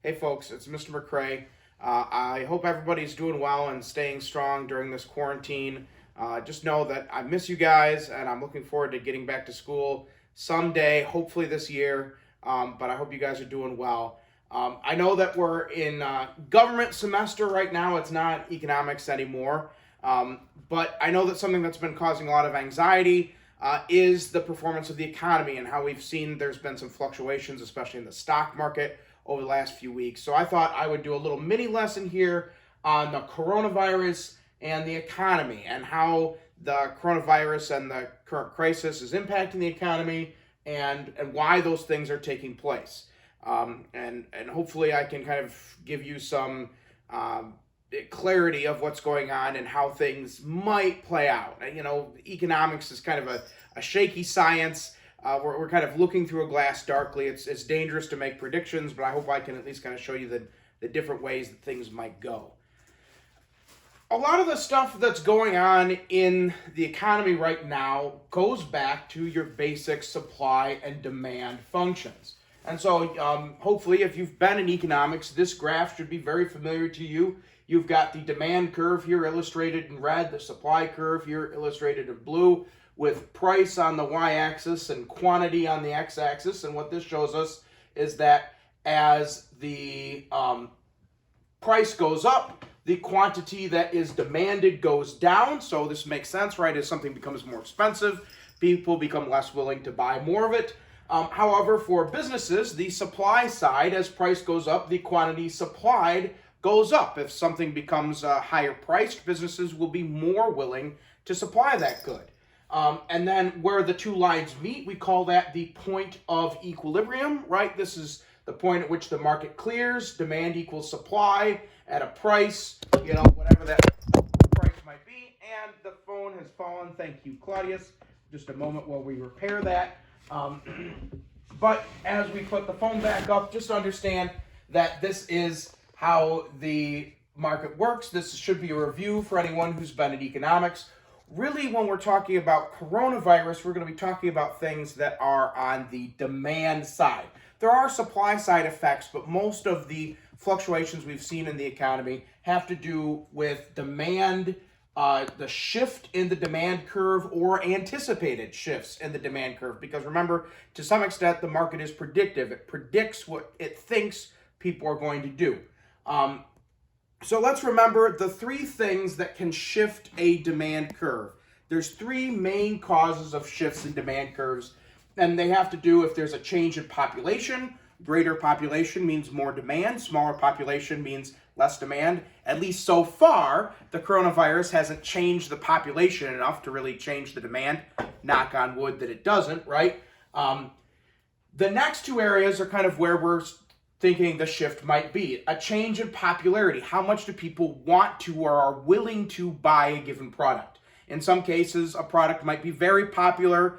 Hey folks, it's Mr. McRae. I hope everybody's doing well and staying strong during this quarantine. Just know that I miss you guys and I'm looking forward to getting back to school someday, hopefully this year. But I hope you guys are doing well. I know that we're in government semester right now. It's not economics anymore. But I know that something that's been causing a lot of anxiety is the performance of the economy and how we've seen there's been some fluctuations, especially in the stock market over the last few weeks. So I thought I would do a little mini lesson here on the coronavirus and the economy and how the coronavirus and the current crisis is impacting the economy and why those things are taking place. And hopefully I can kind of give you some clarity of what's going on and how things might play out. You know, economics is kind of a shaky science. We're kind of looking through a glass darkly. It's dangerous to make predictions, but I hope I can at least kind of show you the different ways that things might go. A lot of the stuff that's going on in the economy right now goes back to your basic supply and demand functions. And so hopefully if you've been in economics, this graph should be very familiar to you. You've got the demand curve here illustrated in red, the supply curve here illustrated in blue, with price on the y-axis and quantity on the x-axis. And what this shows us is that as the price goes up, the quantity that is demanded goes down. So this makes sense, right? As something becomes more expensive, people become less willing to buy more of it. However, for businesses, the supply side, as price goes up, the quantity supplied goes up. If something becomes higher priced, businesses will be more willing to supply that good. And then where the two lines meet, we call that the point of equilibrium, right? This is the point at which the market clears, demand equals supply at a price, you know, whatever that price might be. And the phone has fallen. Thank you, Claudius. Just a moment while we repair that. But as we put the phone back up, just understand that this is how the market works. This should be a review for anyone who's been in economics. Really, when we're talking about coronavirus, we're going to be talking about things that are on the demand side. There are supply side effects, but most of the fluctuations we've seen in the economy have to do with demand, the shift in the demand curve or anticipated shifts in the demand curve. Because remember, to some extent, the market is predictive. It predicts what it thinks people are going to do. So let's remember the three things that can shift a demand curve. There's three main causes of shifts in demand curves, and they have to do if there's a change in population. Greater population means more demand. Smaller population means less demand. At least so far, the coronavirus hasn't changed the population enough to really change the demand. Knock on wood that it doesn't, right? The next two areas are kind of where we're thinking the shift might be. A change in popularity. How much do people want to or are willing to buy a given product? In some cases, a product might be very popular.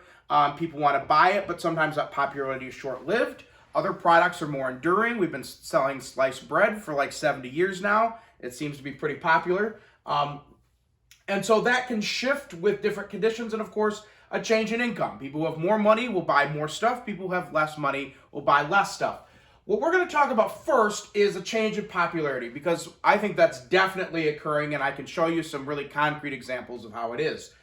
People want to buy it, but sometimes that popularity is short-lived. Other products are more enduring. We've been selling sliced bread for like 70 years now. It seems to be pretty popular. And so that can shift with different conditions. And of course, a change in income. People who have more money will buy more stuff. People who have less money will buy less stuff. What we're going to talk about first is a change in popularity, because I think that's definitely occurring, and I can show you some really concrete examples of how it is.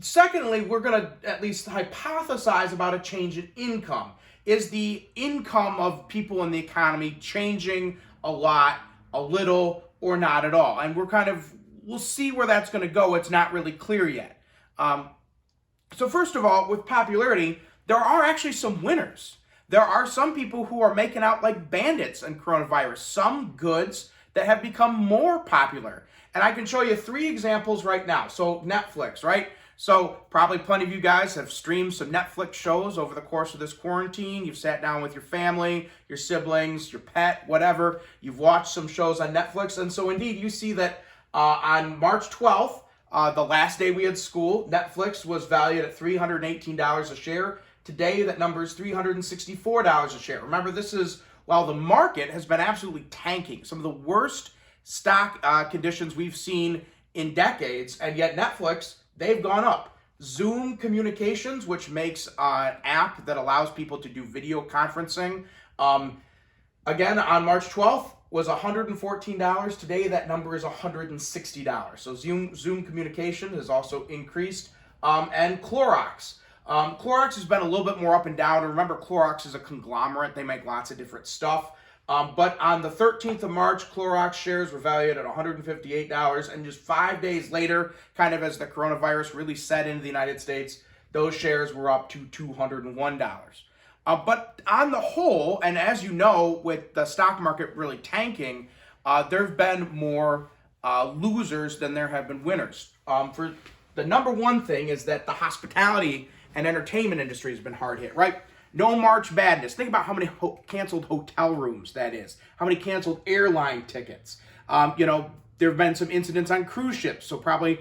Secondly, we're going to at least hypothesize about a change in income. Is the income of people in the economy changing a lot, a little, or not at all? And we'll see where that's going to go. It's not really clear yet. So first of all, with popularity, there are actually some winners. There are some people who are making out like bandits in coronavirus, some goods that have become more popular. And I can show you three examples right now. So Netflix, right? So probably plenty of you guys have streamed some Netflix shows over the course of this quarantine. You've sat down with your family, your siblings, your pet, whatever. You've watched some shows on Netflix. And so indeed, you see that on March 12th, the last day we had school, Netflix was valued at $318 a share. Today, that number is $364 a share. Remember, this is while the market has been absolutely tanking, some of the worst stock conditions we've seen in decades, and yet Netflix, they've gone up. Zoom Communications, which makes an app that allows people to do video conferencing, Again, on March 12th was $114. Today, that number is $160. So Zoom communication has also increased. And Clorox. Clorox has been a little bit more up and down. And remember, Clorox is a conglomerate. They make lots of different stuff. But on the 13th of March, Clorox shares were valued at $158. And just 5 days later, kind of as the coronavirus really set into the United States, those shares were up to $201. But on the whole, and as you know, with the stock market really tanking, there have been more losers than there have been winners. For the number one thing is that the hospitality and entertainment industry has been hard hit, right? No March Madness. Think about how many canceled hotel rooms that is, how many canceled airline tickets. There have been some incidents on cruise ships, so probably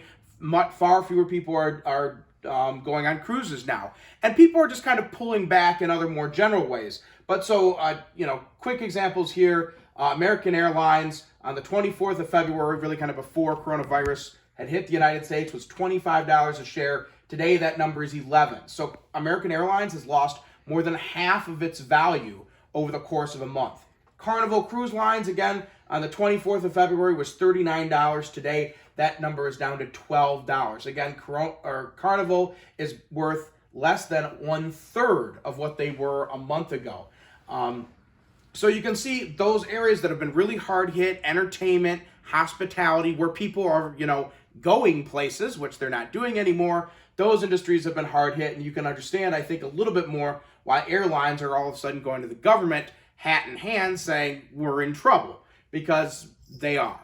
far fewer people are going on cruises now. And people are just kind of pulling back in other more general ways. But so, quick examples here. American Airlines on the 24th of February, really kind of before coronavirus had hit the United States, was $25 a share. Today, that number is $11. So American Airlines has lost more than half of its value over the course of a month. Carnival Cruise Lines, again, on the 24th of February was $39. Today, that number is down to $12. Again, Carnival is worth less than 1/3 of what they were a month ago. So you can see those areas that have been really hard hit, entertainment, hospitality, where people are, going places, which they're not doing anymore. Those industries have been hard hit, and you can understand, I think, a little bit more why airlines are all of a sudden going to the government, hat in hand, saying we're in trouble, because they are.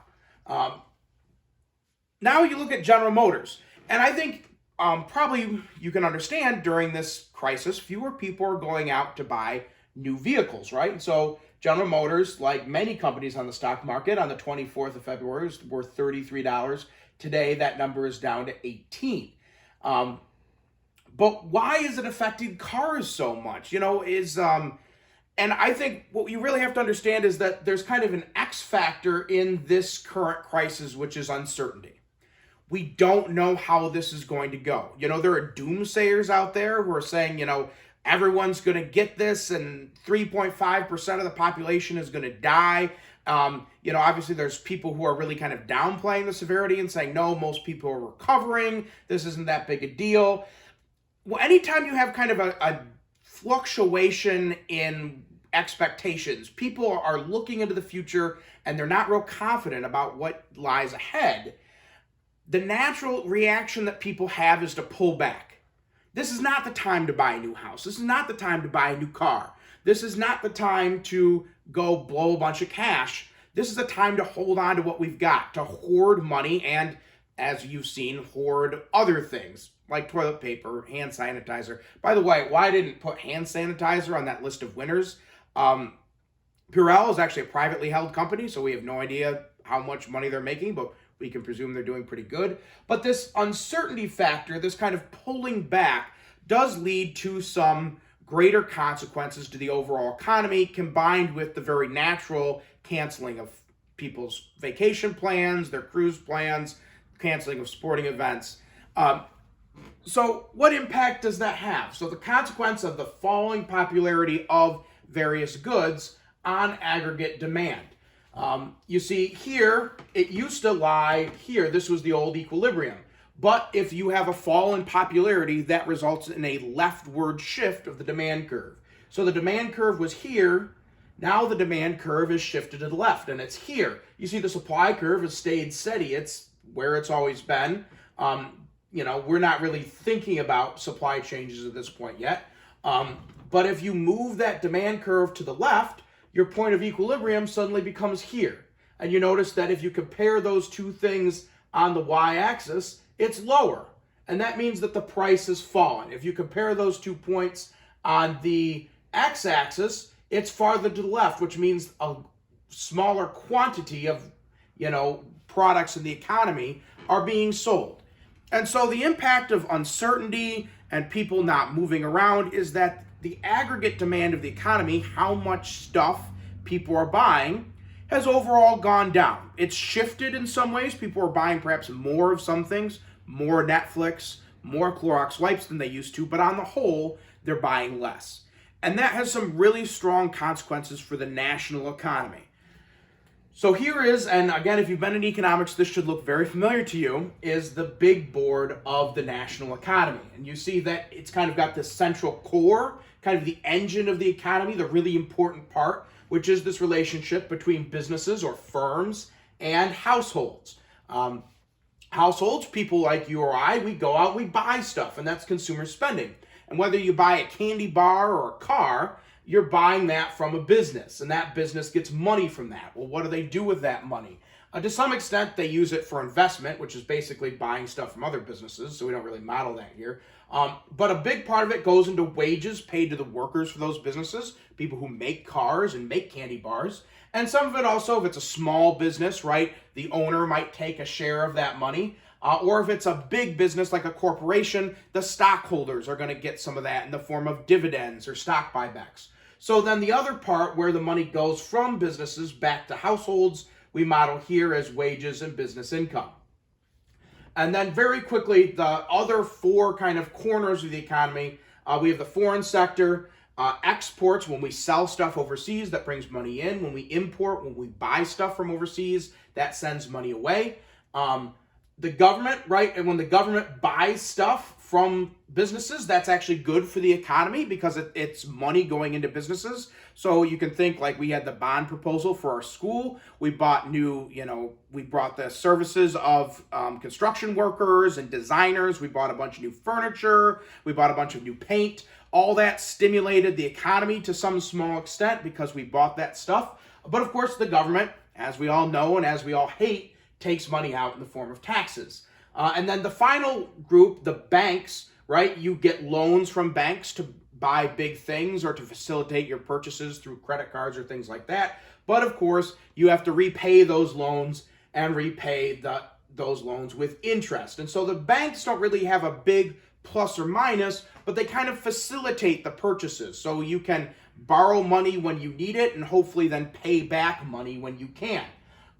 Now you look at General Motors, and I think probably you can understand during this crisis, fewer people are going out to buy new vehicles, right? And so General Motors, like many companies on the stock market, on the 24th of February was worth $33. Today, that number is down to $18. But why is it affecting cars so much? And I think what you really have to understand is that there's kind of an X factor in this current crisis, which is uncertainty. We don't know how this is going to go. There are doomsayers out there who are saying, everyone's going to get this and 3.5% of the population is going to die. Obviously there's people who are really kind of downplaying the severity and saying, no, most people are recovering. This isn't that big a deal. Well, anytime you have kind of a fluctuation in expectations, people are looking into the future and they're not real confident about what lies ahead. The natural reaction that people have is to pull back. This is not the time to buy a new house. This is not the time to buy a new car. This is not the time to go blow a bunch of cash. This is the time to hold on to what we've got, to hoard money, and as you've seen, hoard other things like toilet paper, hand sanitizer. By the way, why I didn't put hand sanitizer on that list of winners, Purell is actually a privately held company, so we have no idea how much money they're making, but we can presume they're doing pretty good. But this uncertainty factor, this kind of pulling back, does lead to some greater consequences to the overall economy, combined with the very natural canceling of people's vacation plans, their cruise plans, canceling of sporting events. So what impact does that have? So the consequence of the falling popularity of various goods on aggregate demand. You see here, it used to lie here. This was the old equilibrium. But if you have a fall in popularity, that results in a leftward shift of the demand curve. So the demand curve was here. Now the demand curve is shifted to the left, and it's here. You see the supply curve has stayed steady. It's where it's always been. We're not really thinking about supply changes at this point yet. But if you move that demand curve to the left, your point of equilibrium suddenly becomes here. And you notice that if you compare those two things on the y-axis, it's lower. And that means that the price has fallen. If you compare those 2 points on the x-axis, it's farther to the left, which means a smaller quantity of, products in the economy are being sold. And so the impact of uncertainty and people not moving around is that the aggregate demand of the economy, how much stuff people are buying, has overall gone down. It's shifted in some ways. People are buying perhaps more of some things, more Netflix, more Clorox wipes than they used to, but on the whole, they're buying less. And that has some really strong consequences for the national economy. So here is, and again, if you've been in economics, this should look very familiar to you, is the big board of the national economy. And you see that it's kind of got this central core, kind of the engine of the economy, the really important part, which is this relationship between businesses or firms and households. Households, people like you or I, we go out, we buy stuff, and that's consumer spending. And whether you buy a candy bar or a car, you're buying that from a business, and that business gets money from that. Well, what do they do with that money? To some extent, they use it for investment, which is basically buying stuff from other businesses, so we don't really model that here. But a big part of it goes into wages paid to the workers for those businesses, people who make cars and make candy bars. And some of it also, if it's a small business, right, the owner might take a share of that money. Or if it's a big business like a corporation, the stockholders are going to get some of that in the form of dividends or stock buybacks. So then the other part where the money goes from businesses back to households, we model here as wages and business income. And then very quickly, the other four kind of corners of the economy, we have the foreign sector, exports, when we sell stuff overseas, that brings money in. When we import, when we buy stuff from overseas, that sends money away. The government, right? And when the government buys stuff from businesses, that's actually good for the economy because it's money going into businesses. So you can think like we had the bond proposal for our school. We bought we brought the services of construction workers and designers. We bought a bunch of new furniture. We bought a bunch of new paint. All that stimulated the economy to some small extent because we bought that stuff. But of course, the government, as we all know and as we all hate, takes money out in the form of taxes. And then the final group, the banks, right? You get loans from banks to buy big things or to facilitate your purchases through credit cards or things like that. But of course, you have to repay those loans and repay those loans with interest. And so the banks don't really have a big plus or minus, but they kind of facilitate the purchases. So you can borrow money when you need it and hopefully then pay back money when you can.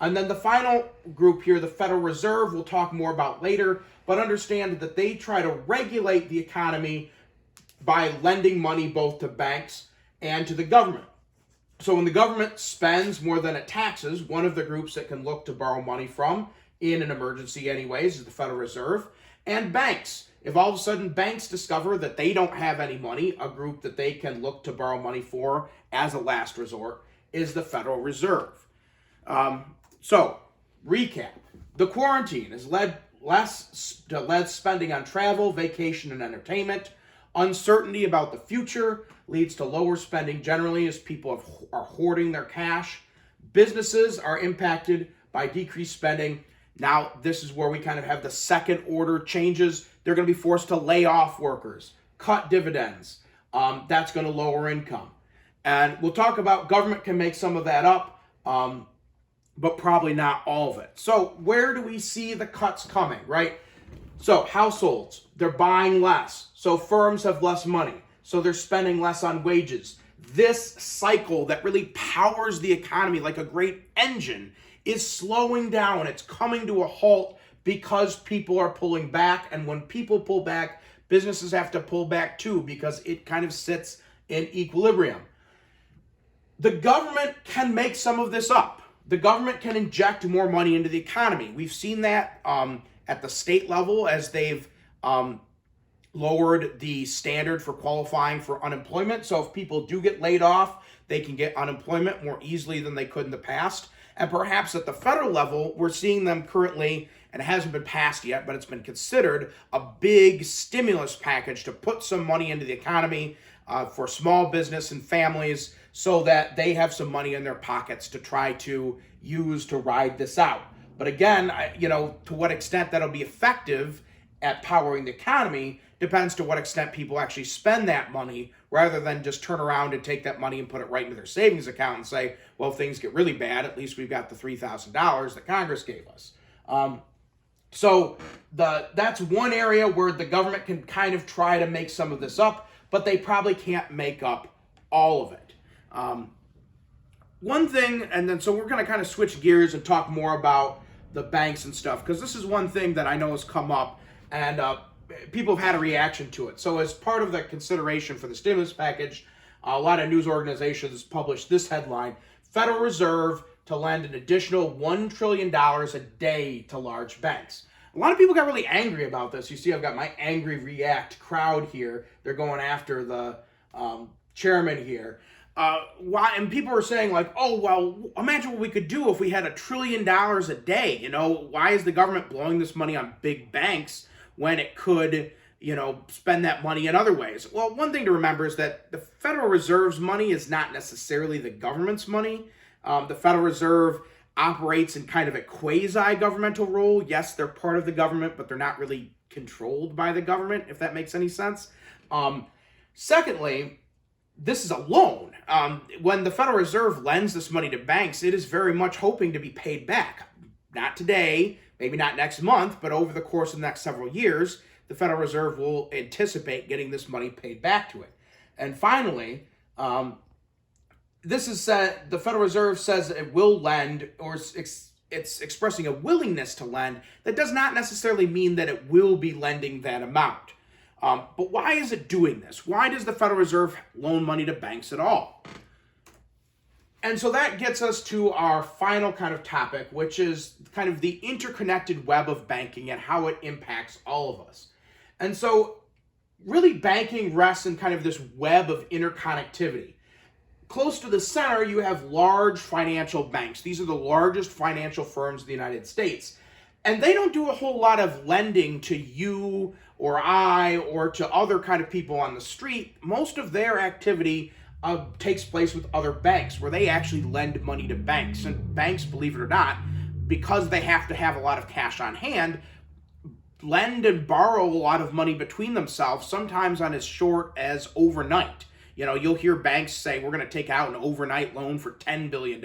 And then the final group here, the Federal Reserve, we'll talk more about later, but understand that they try to regulate the economy by lending money both to banks and to the government. So when the government spends more than it taxes, one of the groups that can look to borrow money from, in an emergency anyways, is the Federal Reserve. And banks. If all of a sudden banks discover that they don't have any money, a group that they can look to borrow money for as a last resort is the Federal Reserve. So, recap. The quarantine has led spending on travel, vacation, and entertainment. Uncertainty about the future leads to lower spending generally as people are hoarding their cash. Businesses are impacted by decreased spending. Now, this is where we kind of have the second order changes. They're going to be forced to lay off workers, cut dividends. That's going to lower income. And we'll talk about government can make some of that up. But probably not all of it. So where do we see the cuts coming, right? So households, they're buying less. So firms have less money. So they're spending less on wages. This cycle that really powers the economy like a great engine is slowing down. It's coming to a halt because people are pulling back. And when people pull back, businesses have to pull back too because it kind of sits in equilibrium. The government can make some of this up. The government can inject more money into the economy. We've seen that at the state level as they've lowered the standard for qualifying for unemployment. So if people do get laid off, they can get unemployment more easily than they could in the past. And perhaps at the federal level, we're seeing them currently, and it hasn't been passed yet, but it's been considered a big stimulus package to put some money into the economy for small business and families so that they have some money in their pockets to try to use to ride this out. But again, to what extent that'll be effective at powering the economy depends to what extent people actually spend that money rather than just turn around and take that money and put it right into their savings account and say, well, if things get really bad, at least we've got the $3,000 that Congress gave us. So that's one area where the government can kind of try to make some of this up, but they probably can't make up all of it. One thing, and then so we're going to kind of switch gears and talk more about the banks and stuff, because this is one thing that I know has come up, and people have had a reaction to it. So as part of the consideration for the stimulus package, A lot of news organizations publish this headline: Federal Reserve to lend an additional $1 trillion a day to large banks. A lot of people got really angry about this. You see, I've got my angry react crowd here. They're going after the chairman here. Why? And people are saying like, oh, well, imagine what we could do if we had $1 trillion a day. You know, why is the government blowing this money on big banks when it could, you know, spend that money in other ways? Well, one thing to remember is that the Federal Reserve's money is not necessarily the government's money. The Federal Reserve operates in kind of a quasi-governmental role. Yes, they're part of the government, but they're not really controlled by the government, if that makes any sense. Secondly, this is a loan. When the Federal Reserve lends this money to banks, it is very much hoping to be paid back. Not today, maybe not next month, but over the course of the next several years, the Federal Reserve will anticipate getting this money paid back to it. And finally, this is the Federal Reserve says it will lend, or it's expressing a willingness to lend. That does not necessarily mean that it will be lending that amount. But why is it doing this? Why does the Federal Reserve loan money to banks at all? And so that gets us to our final kind of topic, which is kind of the interconnected web of banking and how it impacts all of us. And so really banking rests in kind of this web of interconnectivity. Close to the center, you have large financial banks. These are the largest financial firms in the United States. And they don't do a whole lot of lending to you or I or to other kind of people on the street. Most of their activity takes place with other banks, where they actually lend money to banks. And banks, believe it or not, because they have to have a lot of cash on hand, lend and borrow a lot of money between themselves, sometimes on as short as overnight. You know, you'll hear banks say, we're going to take out an overnight loan for $10 billion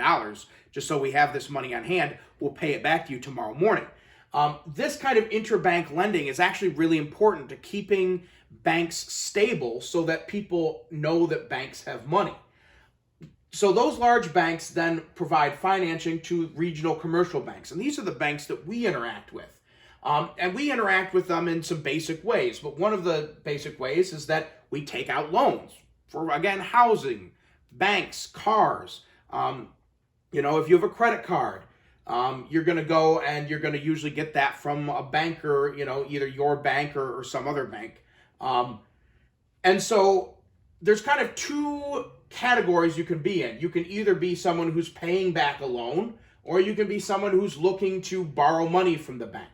just so we have this money on hand. We'll pay it back to you tomorrow morning. This kind of interbank lending is actually really important to keeping banks stable so that people know that banks have money. So those large banks then provide financing to regional commercial banks. And these are the banks that we interact with. And we interact with them in some basic ways. But one of the basic ways is that we take out loans for, again, housing, banks, cars. You know, if you have a credit card, you're going to go and you're going to usually get that from a banker, you know, either your bank or some other bank. And so there's kind of two categories you can be in. You can either be someone who's paying back a loan, or you can be someone who's looking to borrow money from the bank.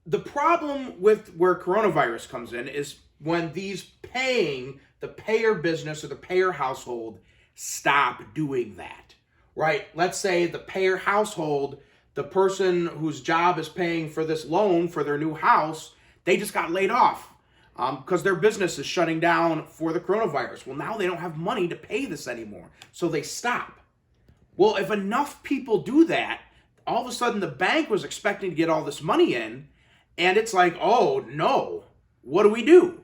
The problem with where coronavirus comes in is when these the payer business or the payer household stop doing that, right? Let's say the payer household, the person whose job is paying for this loan for their new house, they just got laid off because their business is shutting down for the coronavirus. Well, now they don't have money to pay this anymore, so they stop. Well, if enough people do that, all of a sudden the bank was expecting to get all this money in, and it's like, oh no, what do we do?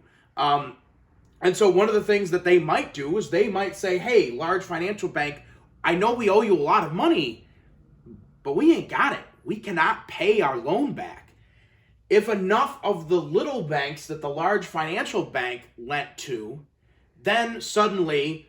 And so one of the things that they might do is they might say, hey, large financial bank, I know we owe you a lot of money, but we ain't got it. We cannot pay our loan back. If enough of the little banks that the large financial bank lent to, then suddenly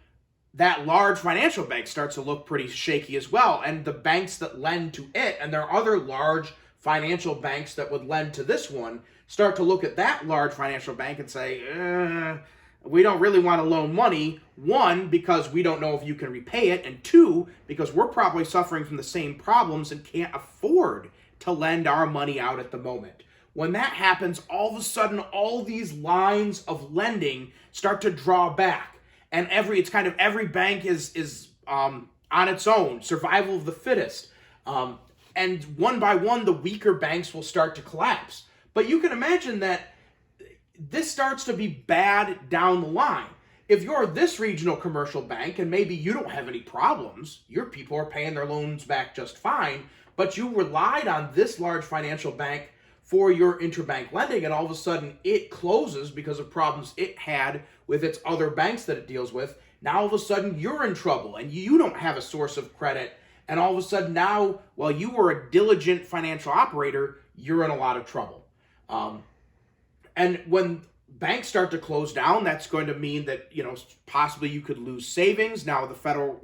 that large financial bank starts to look pretty shaky as well. And the banks that lend to it, and there are other large financial banks that would lend to this one, start to look at that large financial bank and say, we don't really want to loan money. One, because we don't know if you can repay it. And two, because we're probably suffering from the same problems and can't afford to lend our money out at the moment. When that happens, all of a sudden, all these lines of lending start to draw back. And every bank is on its own, survival of the fittest. And one by one, the weaker banks will start to collapse. But you can imagine that this starts to be bad down the line. If you're this regional commercial bank and maybe you don't have any problems, your people are paying their loans back just fine, but you relied on this large financial bank for your interbank lending, and all of a sudden it closes because of problems it had with its other banks that it deals with. Now all of a sudden you're in trouble and you don't have a source of credit, and all of a sudden now, while you were a diligent financial operator, you're in a lot of trouble. And when banks start to close down, that's going to mean that, possibly you could lose savings. Now, the Federal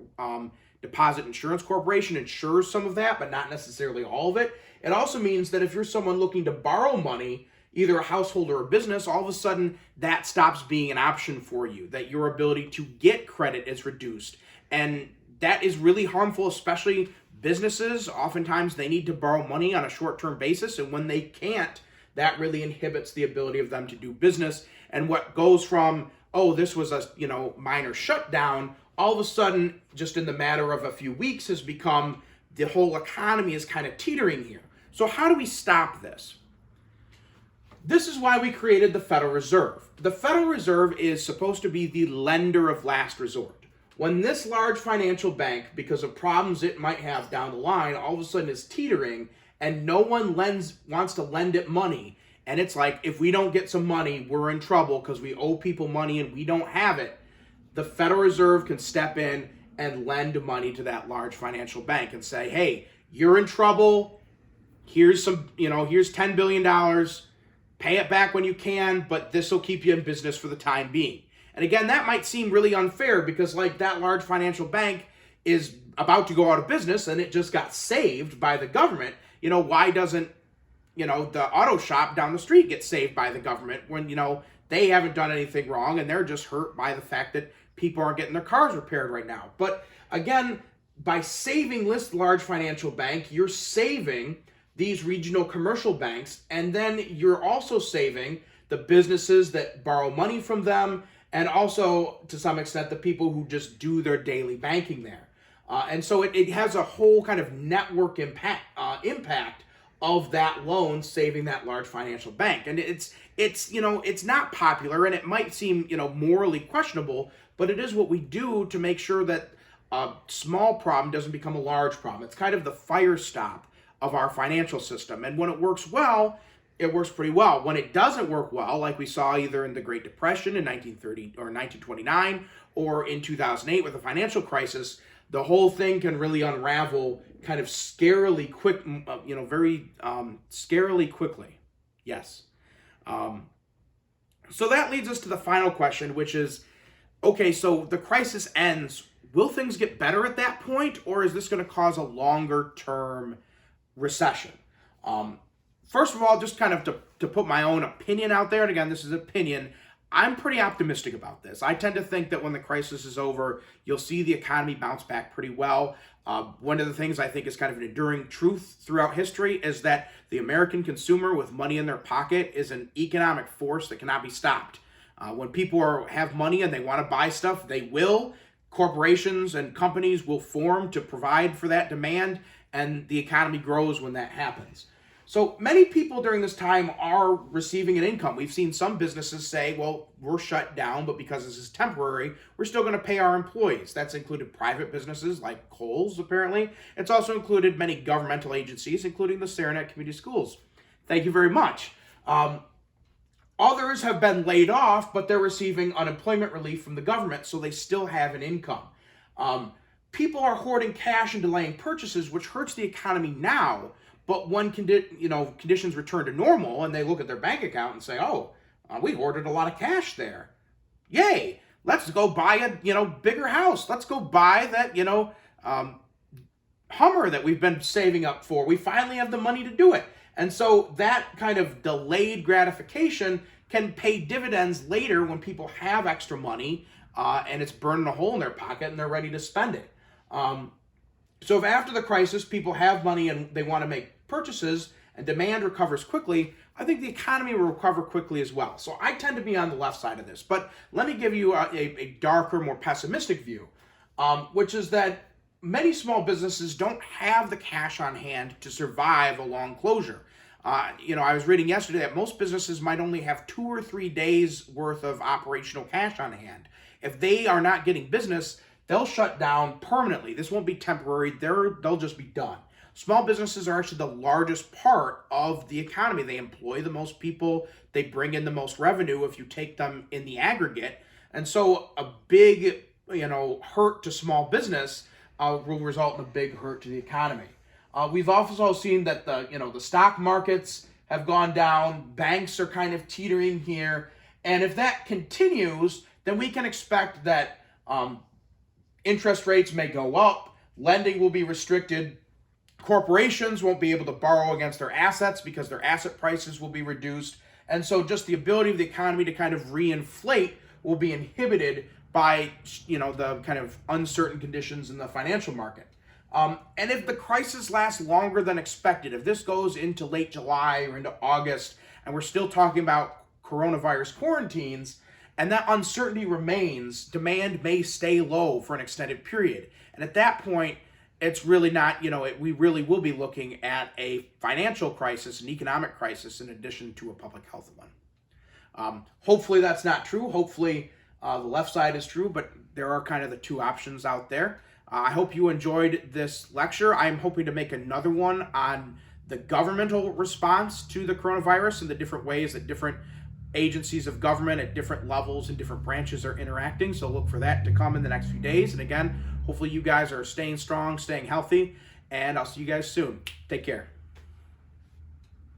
Deposit Insurance Corporation insures some of that, but not necessarily all of it. It also means that if you're someone looking to borrow money, either a household or a business, all of a sudden that stops being an option for you, that your ability to get credit is reduced. And that is really harmful, especially businesses. Oftentimes they need to borrow money on a short-term basis, and when they can't, that really inhibits the ability of them to do business. And what goes from, oh, this was a minor shutdown, all of a sudden, just in the matter of a few weeks, has become the whole economy is kind of teetering here. So how do we stop this? This is why we created the Federal Reserve. The Federal Reserve is supposed to be the lender of last resort. When this large financial bank, because of problems it might have down the line, all of a sudden is teetering and no one wants to lend it money, and it's like, if we don't get some money, we're in trouble because we owe people money and we don't have it, the Federal Reserve can step in and lend money to that large financial bank and say, hey, you're in trouble. Here's here's $10 billion. Pay it back when you can, but this will keep you in business for the time being. And again, that might seem really unfair because that large financial bank is about to go out of business and it just got saved by the government. Why doesn't, the auto shop down the street get saved by the government when, they haven't done anything wrong and they're just hurt by the fact that people aren't getting their cars repaired right now. But again, by saving this large financial bank, you're saving these regional commercial banks, and then you're also saving the businesses that borrow money from them, and also, to some extent, the people who just do their daily banking there. And so it has a whole kind of network impact of that loan saving that large financial bank. And it's not popular, and it might seem, morally questionable, but it is what we do to make sure that a small problem doesn't become a large problem. It's kind of the fire stop of our financial system. And when it works well, it works pretty well. When it doesn't work well, like we saw either in the Great Depression in 1930 or 1929 or in 2008 with the financial crisis, the whole thing can really unravel kind of scarily quick, very scarily quickly. Yes. So that leads us to the final question, which is, okay, so the crisis ends. Will things get better at that point, or is this going to cause a longer term recession? First of all, just kind of to put my own opinion out there, and again, this is opinion, I'm pretty optimistic about this. I tend to think that when the crisis is over, you'll see the economy bounce back pretty well. One of the things I think is kind of an enduring truth throughout history is that the American consumer with money in their pocket is an economic force that cannot be stopped. When people have money and they want to buy stuff, they will. Corporations and companies will form to provide for that demand, and the economy grows when that happens. So many people during this time are receiving an income. We've seen some businesses say, well, we're shut down, but because this is temporary, we're still going to pay our employees. That's included private businesses like Kohl's, apparently. It's also included many governmental agencies, including the Saranac Community Schools. Thank you very much. Others have been laid off, but they're receiving unemployment relief from the government, so they still have an income. People are hoarding cash and delaying purchases, which hurts the economy now. But when conditions return to normal and they look at their bank account and say, oh, we hoarded a lot of cash there. Yay, let's go buy a bigger house. Let's go buy that Hummer that we've been saving up for. We finally have the money to do it. And so that kind of delayed gratification can pay dividends later when people have extra money and it's burning a hole in their pocket and they're ready to spend it. So if after the crisis people have money and they want to make purchases and demand recovers quickly, I think the economy will recover quickly as well. So I tend to be on the left side of this. But let me give you a darker, more pessimistic view, which is that many small businesses don't have the cash on hand to survive a long closure. I was reading yesterday that most businesses might only have 2 or 3 days worth of operational cash on hand. If they are not getting business, they'll shut down permanently. This won't be temporary. They'll just be done. Small businesses are actually the largest part of the economy. They employ the most people. They bring in the most revenue if you take them in the aggregate. And so a big, hurt to small business will result in a big hurt to the economy. We've also seen that the stock markets have gone down. Banks are kind of teetering here. And if that continues, then we can expect that interest rates may go up, lending will be restricted, corporations won't be able to borrow against their assets because their asset prices will be reduced. And so just the ability of the economy to kind of reinflate will be inhibited by, the kind of uncertain conditions in the financial market. And if the crisis lasts longer than expected, if this goes into late July or into August, and we're still talking about coronavirus quarantines, and that uncertainty remains, demand may stay low for an extended period. And at that point, it's really not, we really will be looking at a financial crisis, an economic crisis, in addition to a public health one. Hopefully that's not true. Hopefully the left side is true, but there are kind of the two options out there. I hope you enjoyed this lecture. I'm hoping to make another one on the governmental response to the coronavirus and the different ways that different agencies of government at different levels and different branches are interacting. So look for that to come in the next few days. And again, hopefully you guys are staying strong, staying healthy, and I'll see you guys soon. Take care.